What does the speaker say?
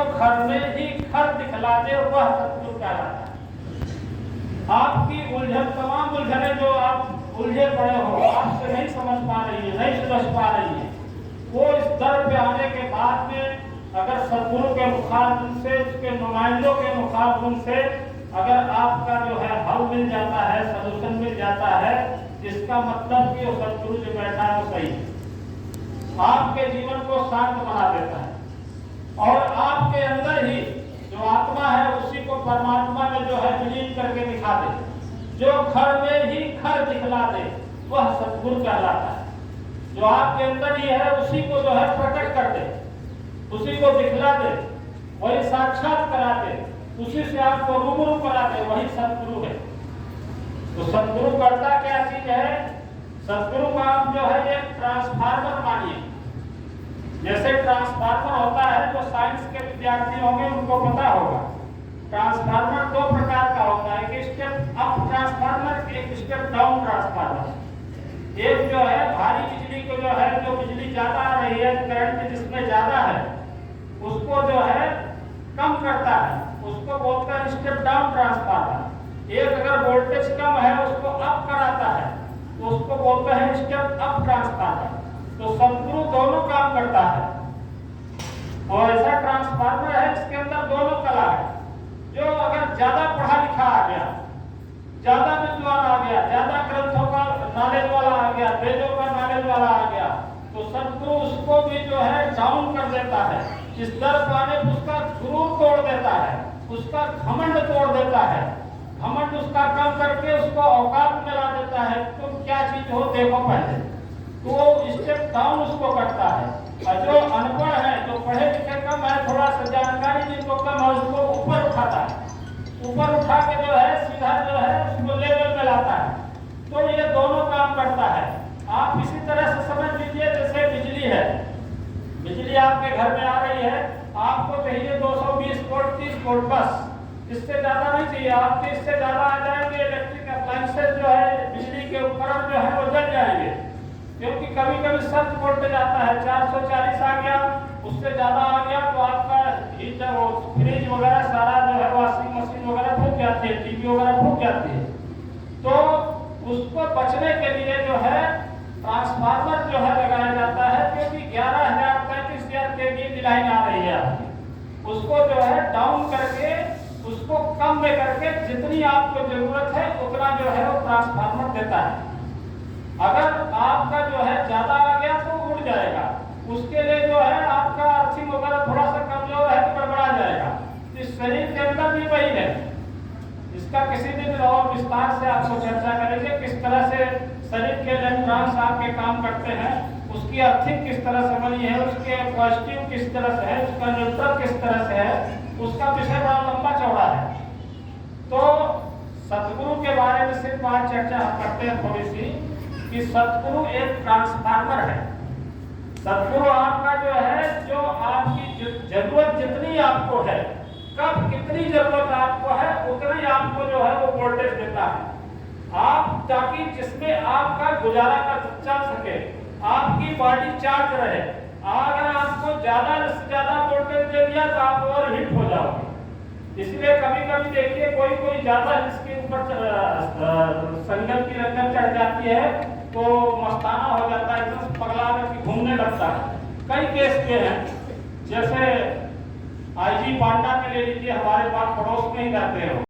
घर में ही घर दिखला दे वह सतगुरु कहलाता है। आपकी उलझन, तमाम उलझने जो आप उलझे पड़े हो, आपसे नहीं समझ पा रही है, नहीं सुलझ पा रही है, वो इस दर पे आने के बाद में अगर सतगुरु के मुखारबिंद से, उसके नुमाइंदों के मुखारबिंद से अगर आपका जो है हल मिल जाता है, सलूशन मिल जाता है, इसका मतलब कि वो सतगुरु जो बैठा है वो सही है, आपके जीवन को शांत बना देता है और आपके अंदर ही जो आत्मा है उसी को परमात्मा में जो है विलीन करके दिखा दे, जो घर में ही घर दिखला दे वह सतगुरु कहलाता है। जो आपके अंदर ही है उसी को जो है प्रकट कर दे, उसी को दिखला दे, वही साक्षात करा दे, उसी से आपको रूबरू करा दे, वही सतगुरु है। तो सतगुरु करता क्या चीज है? सतगुरु का आप जो है एक ट्रांसफार्मर मानिए। जैसे ट्रांसफार्मर होता है, जो साइंस के विद्यार्थी होंगे उनको पता होगा, ट्रांसफार्मर दो प्रकार का होता है, एक स्टेप अप ट्रांसफार्मर, एक स्टेप डाउन ट्रांसफार्मर। एक जो है भारी बिजली को जो है, जो बिजली ज्यादा आ रही है, करंट जिसमें ज्यादा है उसको जो है कम करता है, उसको बोलते हैं स्टेप डाउन ट्रांसफार्मर। एक अगर वोल्टेज कम है उसको अप कराता है तो उसको बोलते हैं स्टेप अप ट्रांसफार्मर। तो सतगुरु दोनों काम करता है और ऐसा ट्रांसफार्मर है जिसके अंदर दोनों कला है। जो अगर ज्यादा पढ़ा लिखा आ गया, ज्यादा विद्वान आ गया, ज्यादा ग्रंथों का नॉलेज वाला आ गया, वेदों का नॉलेज वाला आ गया, तो सतगुरु उसको भी जो है डाउन कर देता है, इस दर पाने उसका गुरूर तोड़ देता है, उसका घमंड तोड़ देता है, घमंड उसका कम करके उसको औकात में ला देता है। तुम क्या चीज हो देखो पहले, तो स्टेप डाउन उसको करता है। और जो अनपढ़ है, जो पढ़े लिखे कम है, थोड़ा सा जानकारी जिनको कम है, उसको ऊपर उठाता है, ऊपर उठा के जो है सीधा जो है उसको लेवल में लाता है। तो ये दोनों काम करता है। आप इसी तरह से समझ लीजिए जैसे बिजली है, बिजली आपके घर में आ रही है, आपको चाहिए 220 वोल्ट 30 वोल्ट, बस इससे ज्यादा नहीं चाहिए। आपके इससे ज्यादा आ जाएंगे इलेक्ट्रिक अप्लायंसेस जो है, बिजली के उपकरण जो है वो जल जाएंगे, क्योंकि कभी कभी सर्ज वोल्टेज आता है, 440 आ गया, उससे ज्यादा आ गया तो आपका हीटर, फ्रिज वगैरह सारा जो है, वॉशिंग मशीन वगैरह फूक जाती है, टीवी वगैरह फूक जाती है। तो उसको बचने के लिए जो है ट्रांसफार्मर जो है लगाया जाता है, क्योंकि 11,000 35,000 केवी की लाइन आ रही है आपकी, उसको जो है डाउन करके, उसको कम में करके जितनी आपको जरूरत है उतना जो है वो ट्रांसफार्मर देता है। अगर आपका जो है ज्यादा आ गया तो उड़ जाएगा, उसके लिए जो है आपका अर्थिंग वगैरह थोड़ा सा कमजोर है तो गड़बड़ा जाएगा। इस शरीर के अंदर भी वही है, इसका किसी दिन और विस्तार से आपको चर्चा करेंगे, किस तरह से शरीर के इलेक्ट्रॉन्स आपके काम करते हैं, उसकी अर्थिंग किस तरह से बनी है, उसके पॉजिटिव किस तरह से है, उसका न्यूट्रल किस तरह से है, उसका विषय बड़ा लंबा चौड़ा है। तो सतगुरु के बारे में सिर्फ आज चर्चा करते हैं थोड़ी सी, कि सतगुरु एक ट्रांसफार्मर है। सतगुरु आपका जो है, जो आपकी जरूरत जितनी आपको है, कब कितनी जरूरत आपको है, उतना ही आपको जो है वो वोल्टेज देता है। आप ताकि जिसमें आपका गुजारा कर चल सके, आपकी बॉडी चार्ज रहे। अगर आपको ज्यादा से ज्यादा वोल्टेज दे दिया तो आप और हीट हो जाओगे। इसलिए कभी कभी देखिए कोई ज्यादा इसके ऊपर संगत की रंगत चढ़ जाती है तो मस्ताना हो जाता है, एकदम पगला करके घूमने लगता है। कई केस के हैं, जैसे आईजी पांडा के ले लीजिए, हमारे पास पड़ोस में ही रहते हैं।